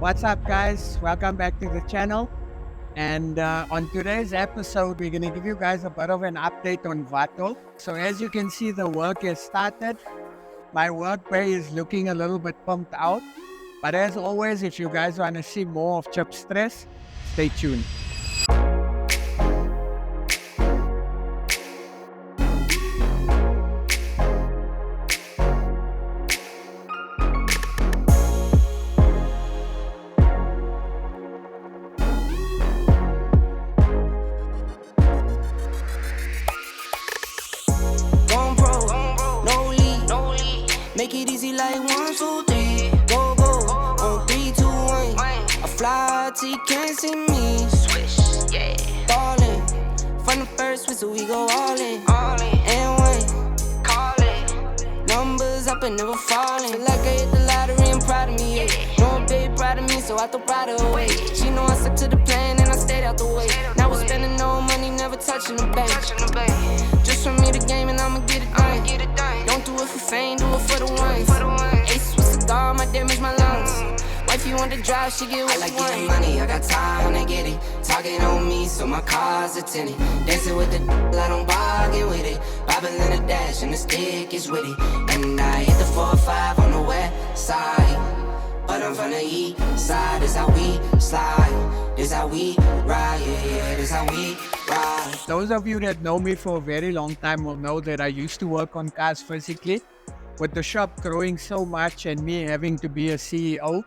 What's up, guys? Welcome back to the channel. And on today's episode, we're going to give you guys a bit of an update on Vato. So as you can see, the work has started. My work bay is looking a little bit pumped out. But as always, if you guys want to see more of Chip Stress, stay tuned. Make it easy like 1, 2, 3. Go, go, on 3, 2, 1. I fly till you can't see me. Swish, yeah. Ballin'. From the first whistle, we go all in. And one, call it. Numbers up and never falling. Feel like I hit the lottery and proud of me, yeah. Know a babe proud of me, so I throw pride away. She know I stuck to the plan and I stayed out the way. Now we're spending no money, never touching the bank. Just for me the game and I'ma get it done. Don't do it for fame, do it for the ones. Ace with cigar, my damage my lungs. Wife you want to drive, she get what I like getting money, I got time to get it. Target on me, so my car's a tinted. Dancing with the I don't bargain with it. Bobbing in the dash and the stick is with it. And I hit the 4 or 5 on the west side. But I'm from the east side, this how we slide. This how we ride, yeah, this how we ride. Those of you that know me for a very long time will know that I used to work on cars physically. With the shop growing so much and me having to be a CEO,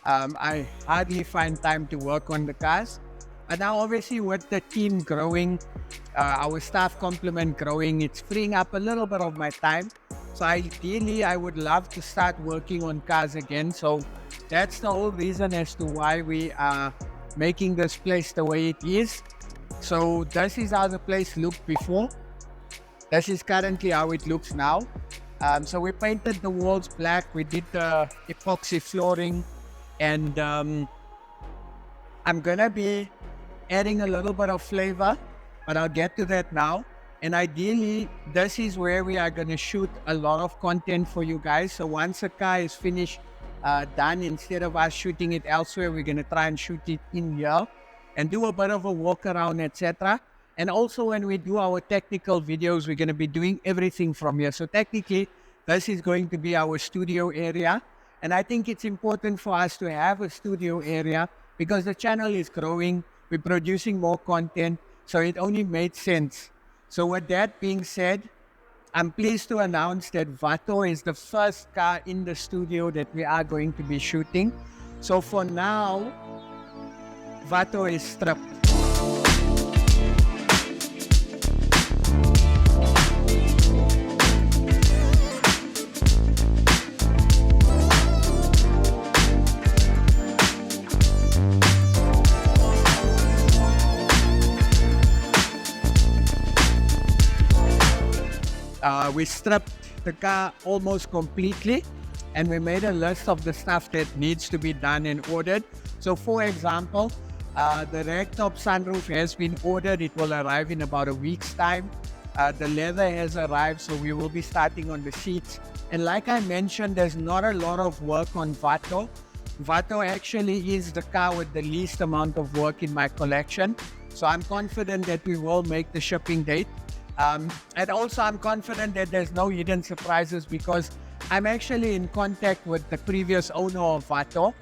I hardly find time to work on the cars. But now obviously with the team growing, our staff complement growing, it's freeing up a little bit of my time. So ideally, I would love to start working on cars again. So that's the whole reason as to why we are making this place the way it is. So this is how the place looked before. This is currently how it looks now. So we painted the walls black. We did the epoxy flooring. And I'm gonna be adding a little bit of flavor, but I'll get to that now. And ideally, this is where we are going to shoot a lot of content for you guys. So once a car is finished, done, instead of us shooting it elsewhere, we're going to try and shoot it in here and do a bit of a walk around, etc. And also when we do our technical videos, we're going to be doing everything from here. So technically, this is going to be our studio area. And I think it's important for us to have a studio area because the channel is growing. We're producing more content. So it only made sense. So with that being said, I'm pleased to announce that Vato is the first car in the studio that we are going to be shooting. So for now, Vato is stripped. We stripped the car almost completely and we made a list of the stuff that needs to be done and ordered. So for example, the ragtop sunroof has been ordered. It will arrive in about a week's time. The leather has arrived, so we will be starting on the seats. And like I mentioned, there's not a lot of work on Vato. Vato actually is the car with the least amount of work in my collection. So I'm confident that we will make the shipping date. And also I'm confident that there's no hidden surprises because I'm actually in contact with the previous owner of Vato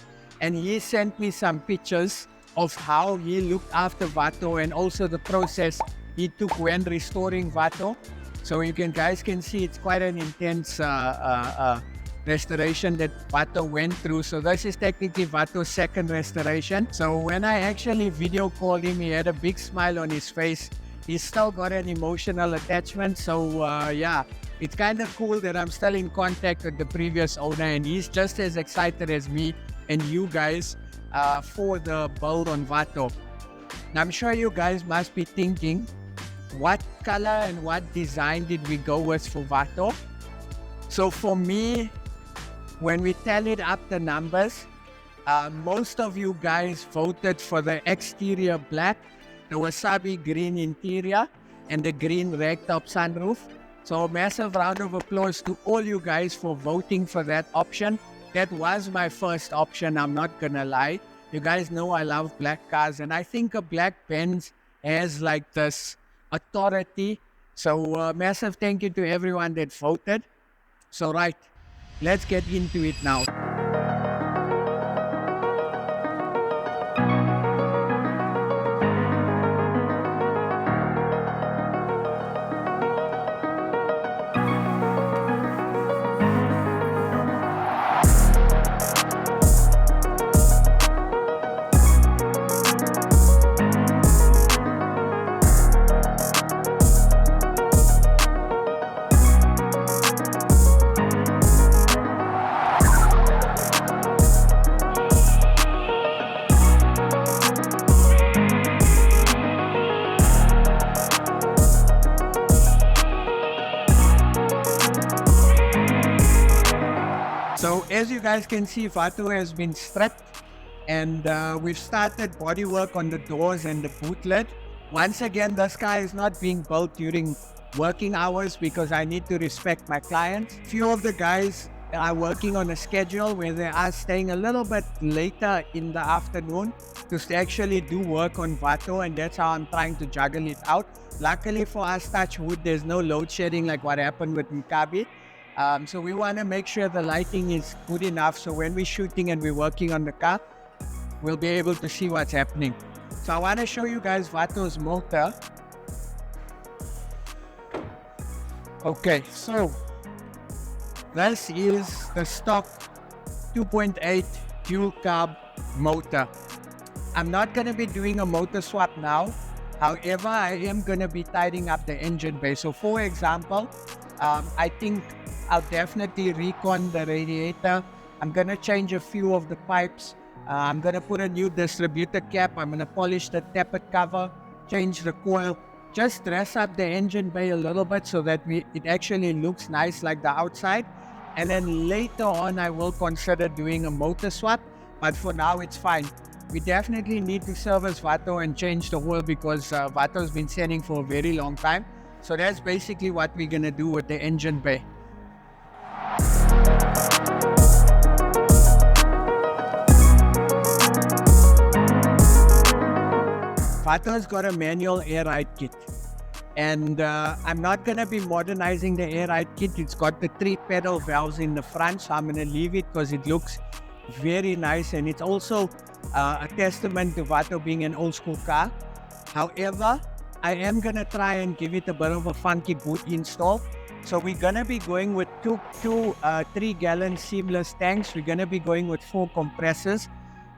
and he sent me some pictures of how he looked after Vato and also the process he took when restoring Vato. So you guys can see it's quite an intense restoration that Vato went through. So this is technically Vato's second restoration. So when I actually video called him, he had a big smile on his face. He's still got an emotional attachment. So yeah, it's kind of cool that I'm still in contact with the previous owner and he's just as excited as me and you guys for the build on Vato. Now I'm sure you guys must be thinking, what color and what design did we go with for Vato? So for me, when we tallied up the numbers, most of you guys voted for the exterior black, the wasabi green interior, and the green ragtop sunroof. So a massive round of applause to all you guys for voting for that option. that was my first option. I'm not gonna lie. You guys know I love black cars, and I think a black Benz has like this authority. So massive thank you to everyone that voted. So right, let's get into it now. So as you guys can see, Vato has been stripped, and we've started bodywork on the doors and the boot lid. Once again, this car is not being built during working hours because I need to respect my clients. Few of the guys are working on a schedule where they are staying a little bit later in the afternoon to actually do work on Vato, and that's how I'm trying to juggle it out. Luckily for us, touch wood, there's no load shedding like what happened with Mkabi. So we want to make sure the lighting is good enough so when we're shooting and we're working on the car, we'll be able to see what's happening. So I want to show you guys Vato's motor. Okay, so this is the stock 2.8 dual carb motor. I'm not going to be doing a motor swap now. However, I am going to be tidying up the engine bay. So for example, I think I'll definitely recon the radiator. I'm going to change a few of the pipes. I'm going to put a new distributor cap. I'm going to polish the tappet cover, change the coil, just dress up the engine bay a little bit so that it actually looks nice like the outside. And then later on, I will consider doing a motor swap. But for now, it's fine. We definitely need to service Vato and change the oil because Vato's been sending for a very long time. So that's basically what we're going to do with the engine bay. Vato's got a manual air ride kit, and I'm not going to be modernizing the air ride kit. It's got the 3 pedal valves in the front, so I'm going to leave it because it looks very nice, and it's also a testament to Vato being an old school car. However, I am going to try and give it a bit of a funky boot install. So we're going to be going with two 3-gallon seamless tanks. We're going to be going with 4 compressors,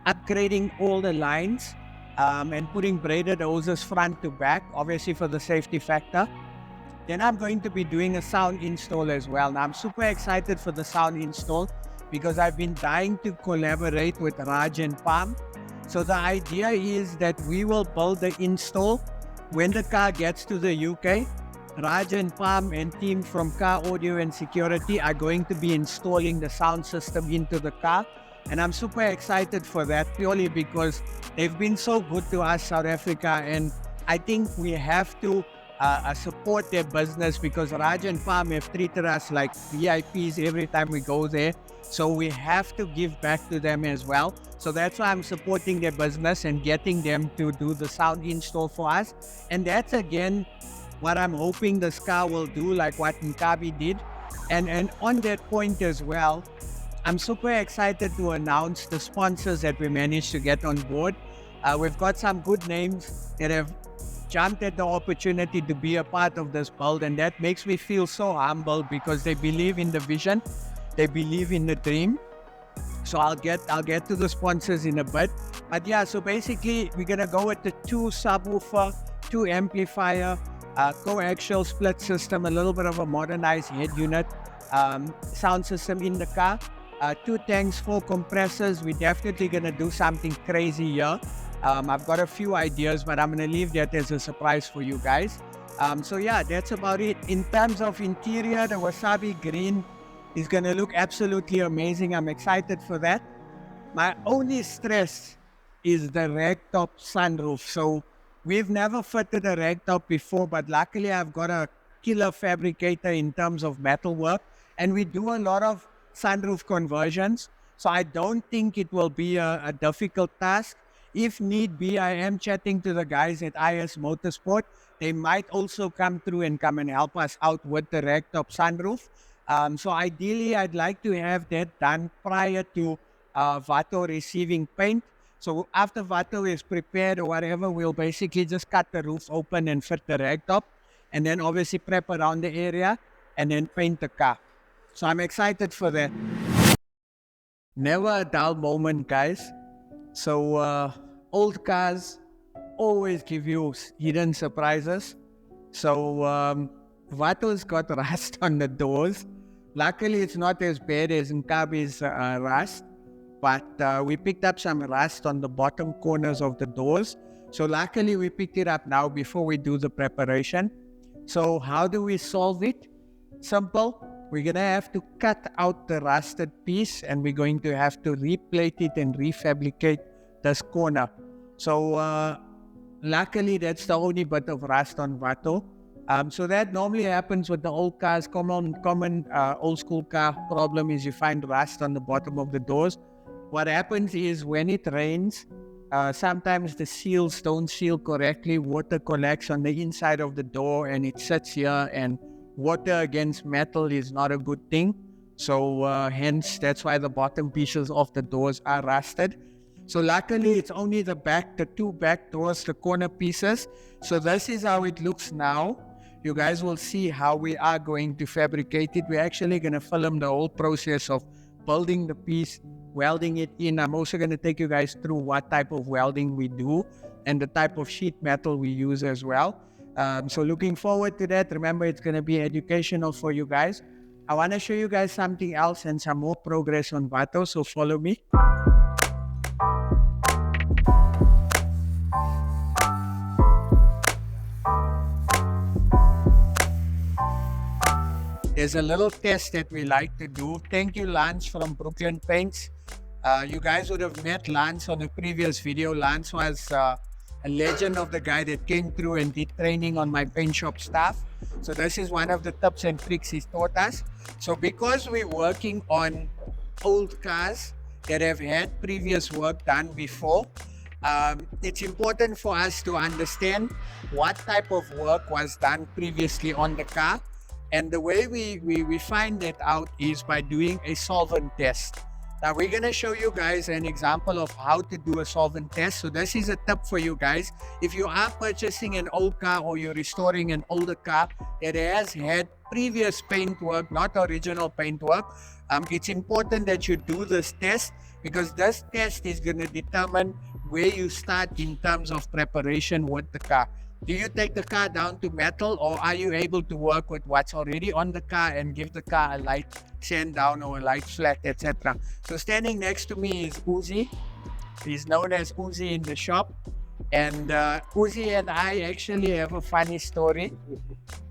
upgrading all the lines, and putting braided hoses front to back, obviously for the safety factor. Then I'm going to be doing a sound install as well. Now I'm super excited for the sound install because I've been dying to collaborate with Raj and Palm. So the idea is that we will build the install when the car gets to the UK. Raj and Palm and team from Car Audio and Security are going to be installing the sound system into the car. And I'm super excited for that purely because they've been so good to us, South Africa. And I think we have to support their business because Raj and Palm have treated us like VIPs every time we go there. So we have to give back to them as well. So that's why I'm supporting their business and getting them to do the sound install for us. And that's again what I'm hoping this car will do, like what Mkabi did. And on that point as well, I'm super excited to announce the sponsors that we managed to get on board. We've got some good names that have jumped at the opportunity to be a part of this build, and that makes me feel so humble because they believe in the vision, they believe in the dream. So I'll get to the sponsors in a bit. But yeah, so basically we're gonna go with the 2 subwoofer, 2 amplifier, coaxial split system, a little bit of a modernized head unit, sound system in the car, 2 tanks, 4 compressors. We're definitely gonna do something crazy here. I've got a few ideas, but I'm gonna leave that as a surprise for you guys. So yeah, that's about it. In terms of interior, the wasabi green is gonna look absolutely amazing. I'm excited for that. My only stress is the ragtop sunroof. So we've never fitted a ragtop before, but luckily I've got a killer fabricator in terms of metal work, and we do a lot of sunroof conversions. So I don't think it will be a difficult task. If need be, I am chatting to the guys at IS Motorsport. They might also come through and come and help us out with the ragtop sunroof. So ideally, I'd like to have that done prior to Vato receiving paint. So after Vato is prepared or whatever, we'll basically just cut the roof open and fit the ragtop, and then obviously prep around the area and then paint the car. So I'm excited for that. Never a dull moment, guys. So old cars always give you hidden surprises. So Vato's got rust on the doors. Luckily, it's not as bad as Nkabi's rust, but we picked up some rust on the bottom corners of the doors. So luckily, we picked it up now before we do the preparation. So how do we solve it? Simple. We're going to have to cut out the rusted piece, and we're going to have to replate it and refabricate this corner. So luckily, that's the only bit of rust on Vato. So that normally happens with the old cars. Common old school car problem is you find rust on the bottom of the doors. What happens is when it rains, sometimes the seals don't seal correctly. Water collects on the inside of the door and it sits here, and water against metal is not a good thing. So hence, that's why the bottom pieces of the doors are rusted. So luckily, it's only the two back doors, the corner pieces. So this is how it looks now. You guys will see how we are going to fabricate it. We're actually going to film the whole process of building the piece, welding it in. I'm also going to take you guys through what type of welding we do and the type of sheet metal we use as well. So looking forward to that. Remember, it's going to be educational for you guys. I want to show you guys something else and some more progress on Vato, so follow me. There's a little test that we like to do. Thank you, Lance from Brooklyn Paints. You guys would have met Lance on a previous video. Lance was a legend of the guy that came through and did training on my paint shop staff. So this is one of the tips and tricks he's taught us. So because we're working on old cars that have had previous work done before, it's important for us to understand what type of work was done previously on the car. And the way we find that out is by doing a solvent test. Now we're going to show you guys an example of how to do a solvent test. So this is a tip for you guys. If you are purchasing an old car or you're restoring an older car that has had previous paint work, not original paint work, it's important that you do this test, because this test is going to determine where you start in terms of preparation with the car. Do you take the car down to metal, or are you able to work with what's already on the car and give the car a light sand down or a light flat, etc.? So standing next to me is Uzi. He's known as Uzi in the shop. And Uzi and I actually have a funny story.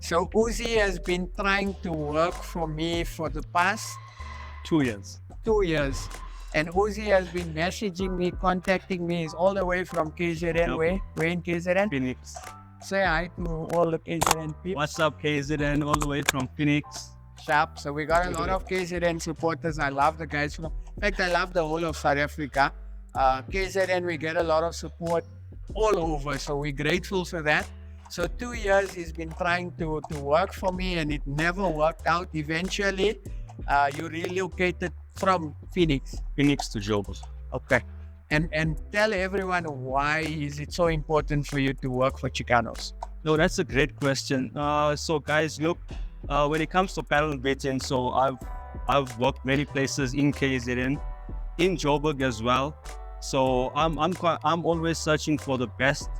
So Uzi has been trying to work for me for the past 2 years. 2 years. And Uzi has been messaging me, contacting me. He's all the way from KZN. Yep. Where in KZN? Phoenix. Say hi to all the KZN people. What's up, KZN, all the way from Phoenix? Sharp. So we got a lot of KZN supporters. I love the guys from, in fact, I love the whole of South Africa. KZN, we get a lot of support all over. So we're grateful for that. So 2 years he's been trying to work for me, and it never worked out. Eventually, you relocated from Phoenix. Phoenix to Joburg. Okay. And tell everyone, why is it so important for you to work for Chicanos? No, that's a great question. So guys, look, when it comes to panel beating, so I've worked many places in KZN, in Joburg as well. So I'm always searching for the best.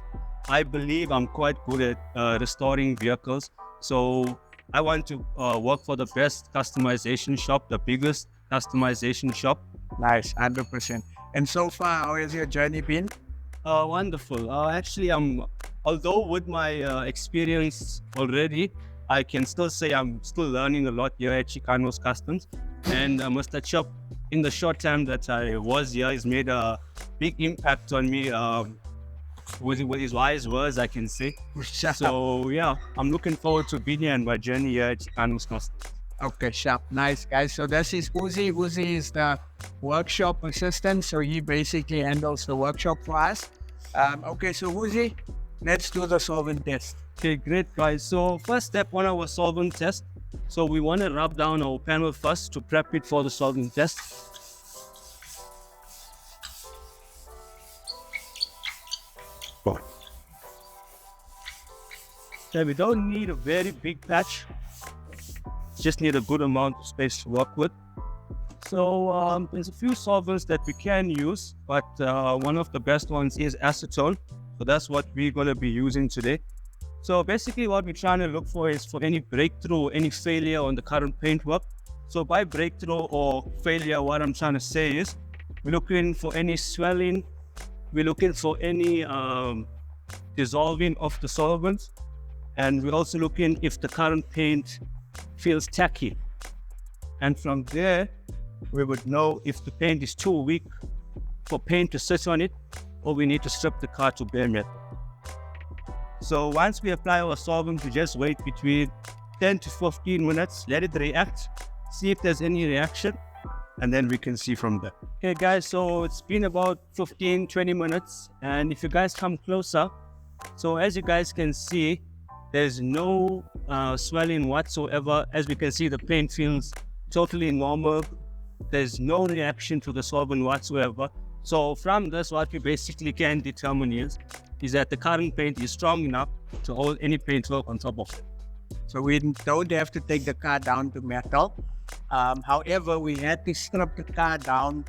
I believe I'm quite good at restoring vehicles. So I want to work for the best customization shop, the biggest customization shop. Nice, 100%. And so far, how has your journey been? Wonderful. Actually, although with my experience already, I can still say I'm still learning a lot here at Chicanos Customs. And Mr. Chop, in the short time that I was here, has made a big impact on me with his wise words, I can say. So yeah, I'm looking forward to being here and my journey here at Chicanos Customs. Okay, sharp. Nice, guys. So this is Uzi. Uzi is the workshop assistant. So he basically handles the workshop for us. Okay, so Uzi, let's do the solvent test. Okay, great guys. So first step on our solvent test. So we want to rub down our panel first to prep it for the solvent test. Okay, we don't need a very big patch. Just need a good amount of space to work with. So there's a few solvents that we can use, but one of the best ones is acetone. So that's what we're going to be using today. So basically what we're trying to look for is for any breakthrough or any failure on the current paintwork. So by breakthrough or failure, what I'm trying to say is we're looking for any swelling, we're looking for any dissolving of the solvents, and we're also looking if the current paint feels tacky. And from there, we would know if the paint is too weak for paint to sit on it, or we need to strip the car to bare metal. So once we apply our solvent, we just wait between 10 to 15 minutes, let it react, see if there's any reaction, and then we can see from there. Okay guys, so it's been about 15-20 minutes, and if you guys come closer, so as you guys can see, there's no swelling whatsoever. As we can see, the paint feels totally normal. There's no reaction to the solvent whatsoever. So from this, what we basically can determine is that the current paint is strong enough to hold any paintwork on top of it. So we don't have to take the car down to metal. However, we had to strip the car down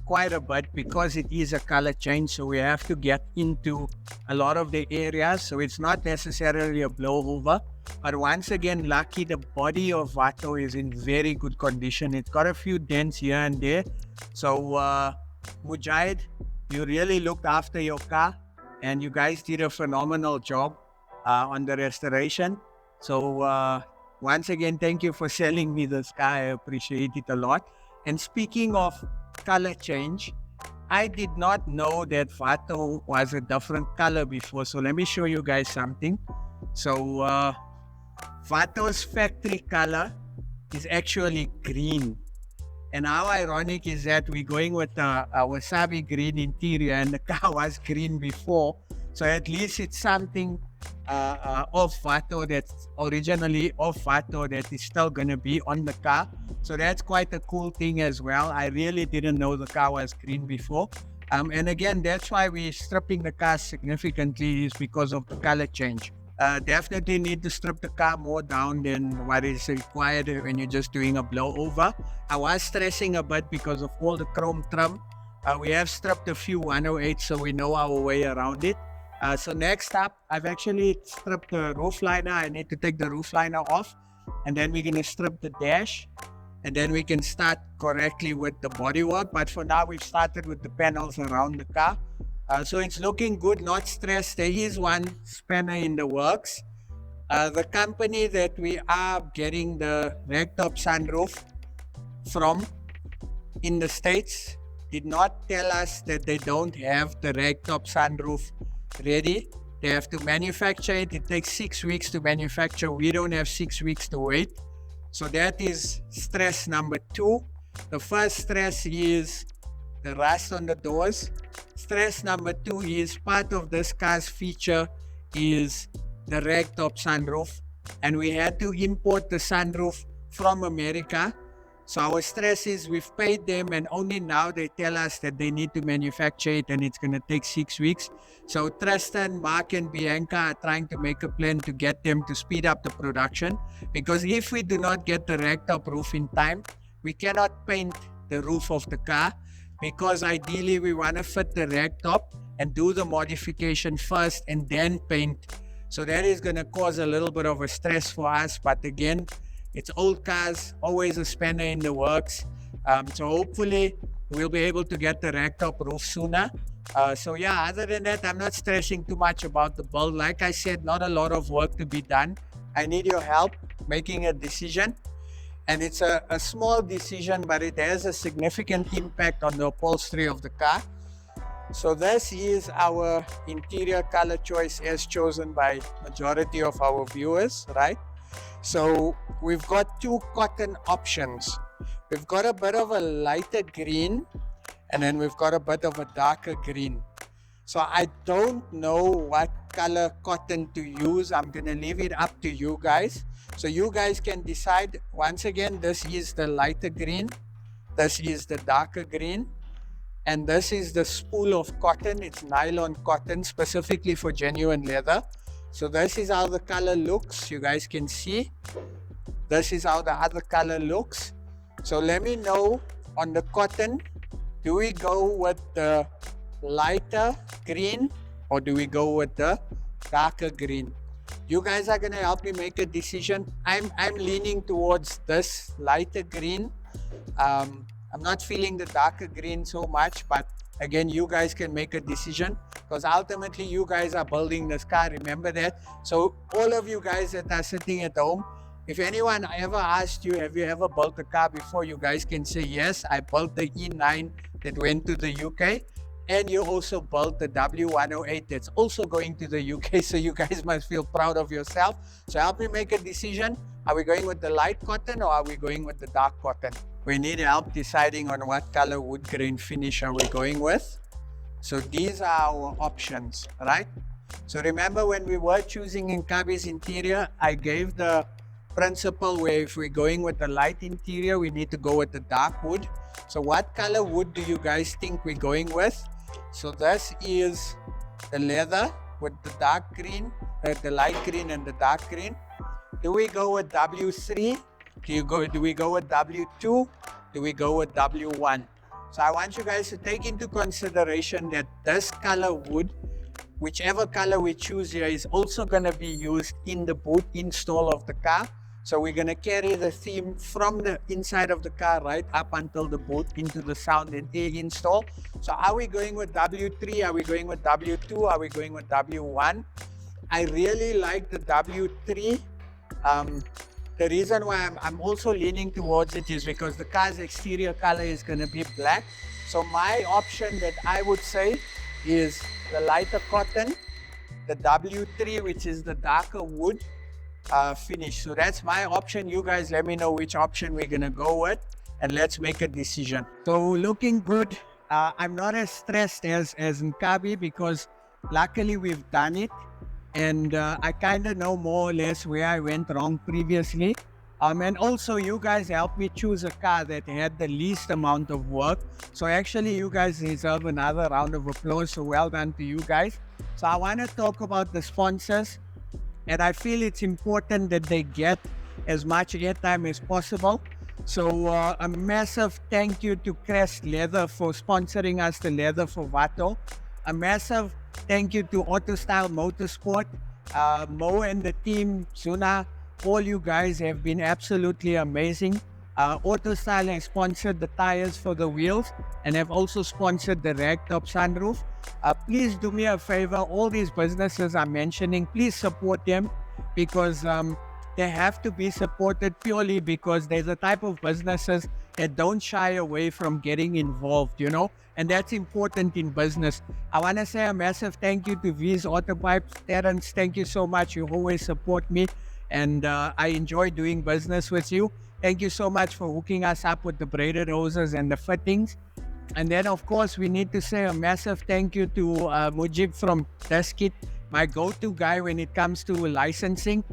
quite a bit because it is a color change. So we have to get into a lot of the areas. So it's not necessarily a blowover. But once again, lucky the body of Vato is in very good condition. It's got a few dents here and there. So Mujahid, you really looked after your car and you guys did a phenomenal job on the restoration. So once again, thank you for selling me this car. I appreciate it a lot. And speaking of color change, I did not know that Vato was a different color before. So let me show you guys something. So Vato's factory color is actually green. And how ironic is that we're going with a wasabi green interior and the car was green before. So at least it's something of Vato that's originally of Vato that is still going to be on the car. So that's quite a cool thing as well. I really didn't know the car was green before. And again, that's why we're stripping the car significantly, is because of the color change. Definitely need to strip the car more down than what is required when you're just doing a blowover. I was stressing a bit because of all the chrome trim. We have stripped a few 108, so we know our way around it. So next up, I've actually stripped the roof liner. I need to take the roof liner off, and then we're going to strip the dash, and then we can start correctly with the bodywork. But for now, we've started with the panels around the car. So it's looking good, not stressed. There is one spanner in the works. The company that we are getting the ragtop sunroof from in the States did not tell us that they don't have the ragtop sunroof ready. They have to manufacture it. It takes 6 weeks to manufacture. We don't have 6 weeks to wait. So that is stress number 2. The first stress is the rust on the doors. Stress number 2 is part of this car's feature is the ragtop sunroof, and we had to import the sunroof from America. So our stress is we've paid them, and only now they tell us that they need to manufacture it and it's going to take 6 weeks. So Tristan, Mark and Bianca are trying to make a plan to get them to speed up the production, because if we do not get the ragtop roof in time, we cannot paint the roof of the car, because ideally we want to fit the ragtop and do the modification first and then paint. So that is going to cause a little bit of a stress for us, but again, it's old cars, always a spanner in the works. So hopefully we'll be able to get the ragtop roof sooner. So yeah, other than that, I'm not stressing too much about the build. Like I said, not a lot of work to be done. I need your help making a decision. And it's a small decision, but it has a significant impact on the upholstery of the car. So this is our interior color choice as chosen by majority of our viewers, right? So we've got two cotton options. We've got a bit of a lighter green, and then we've got a bit of a darker green. So I don't know what color cotton to use. I'm going to leave it up to you guys. So you guys can decide. Once again, this is the lighter green. This is the darker green. And this is the spool of cotton. It's nylon cotton specifically for genuine leather. So this is how the color looks. You guys can see. This is how the other color looks. So let me know on the cotton, do we go with the lighter green or do we go with the darker green? You guys are gonna help me make a decision. I'm leaning towards this lighter green. I'm not feeling the darker green so much, but again, you guys can make a decision because ultimately you guys are building this car, remember that? So all of you guys that are sitting at home, if anyone ever asked you, have you ever built a car before, you guys can say, yes, I built the E9 that went to the UK. And you also built the W108 that's also going to the UK. So you guys must feel proud of yourself. So help me make a decision. Are we going with the light cotton or are we going with the dark cotton? We need help deciding on what color wood grain finish are we going with. So these are our options, right? So remember when we were choosing Nkabi's interior, I gave the principle where if we're going with the light interior, we need to go with the dark wood. So what color wood do you guys think we're going with? So this is the leather with the dark green, the light green and the dark green. Do we go with W3? Do we go with W2? Do we go with W1? So I want you guys to take into consideration that this color wood, whichever color we choose here, is also going to be used in the boot install of the car. So we're going to carry the theme from the inside of the car right up until the boot into the sound and air install. So are we going with W3? Are we going with W2? Are we going with W1? I really like the W3. The reason why I'm also leaning towards it is because the car's exterior color is going to be black. So my option that I would say is the lighter cotton, the W3, which is the darker wood finish. So that's my option. You guys let me know which option we're going to go with and let's make a decision. So looking good. I'm not as stressed as Nkabi because luckily we've done it. And I kind of know more or less where I went wrong previously. And also you guys helped me choose a car that had the least amount of work. So actually you guys deserve another round of applause. So well done to you guys. So I want to talk about the sponsors. And I feel it's important that they get as much airtime as possible. So a massive thank you to Crest Leather for sponsoring us the leather for Vato. A massive thank you to AutoStyle Motorsport, Mo and the team, Zuna, all you guys have been absolutely amazing. AutoStyle has sponsored the tires for the wheels and have also sponsored the ragtop sunroof. Please do me a favor, all these businesses I'm mentioning, please support them because they have to be supported purely because there's a type of businesses that don't shy away from getting involved, you know, and that's important in business. I want to say a massive thank you to V's Autopipes. Terrence, thank you so much. You always support me and I enjoy doing business with you. Thank you so much for hooking us up with the braided hoses and the fittings. And then, of course, we need to say a massive thank you to Mujib from Deskit, my go-to guy when it comes to licensing.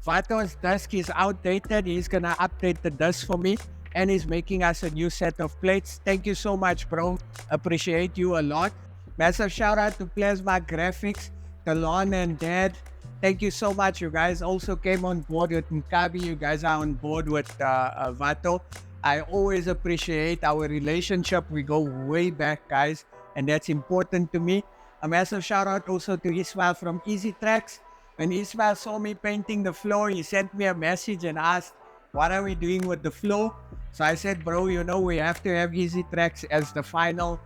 Vato's disc is outdated. He's going to update the disc for me and he's making us a new set of plates. Thank you so much, bro. Appreciate you a lot. Massive shout out to Plasma Graphics, Talon and Dad. Thank you so much. You guys also came on board with Nkabi. You guys are on board with Vato. I always appreciate our relationship. We go way back, guys, and that's important to me. A massive shout out also to Ismail from Easy Tracks. When Ismail saw me painting the floor, he sent me a message and asked, what are we doing with the floor? So I said, bro, you know, we have to have Easy Tracks as the final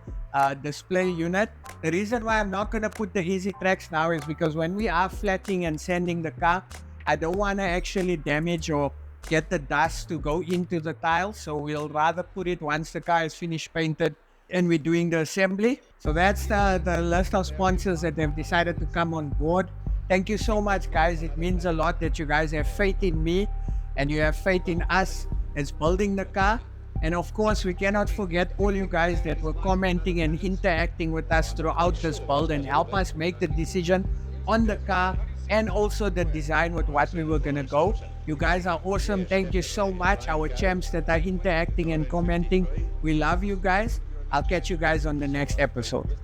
display unit. The reason why I'm not going to put the Easy Tracks now is because when we are flatting and sanding the car, I don't want to actually damage or get the dust to go into the tile. So we'll rather put it once the car is finished painted and we're doing the assembly. So that's the list of sponsors that have decided to come on board. Thank you so much, guys. It means a lot that you guys have faith in me and you have faith in us as building the car. And of course, we cannot forget all you guys that were commenting and interacting with us throughout this build and help us make the decision on the car and also the design with what we were gonna go. You guys are awesome. Thank you so much. Our champs that are interacting and commenting. We love you guys. I'll catch you guys on the next episode.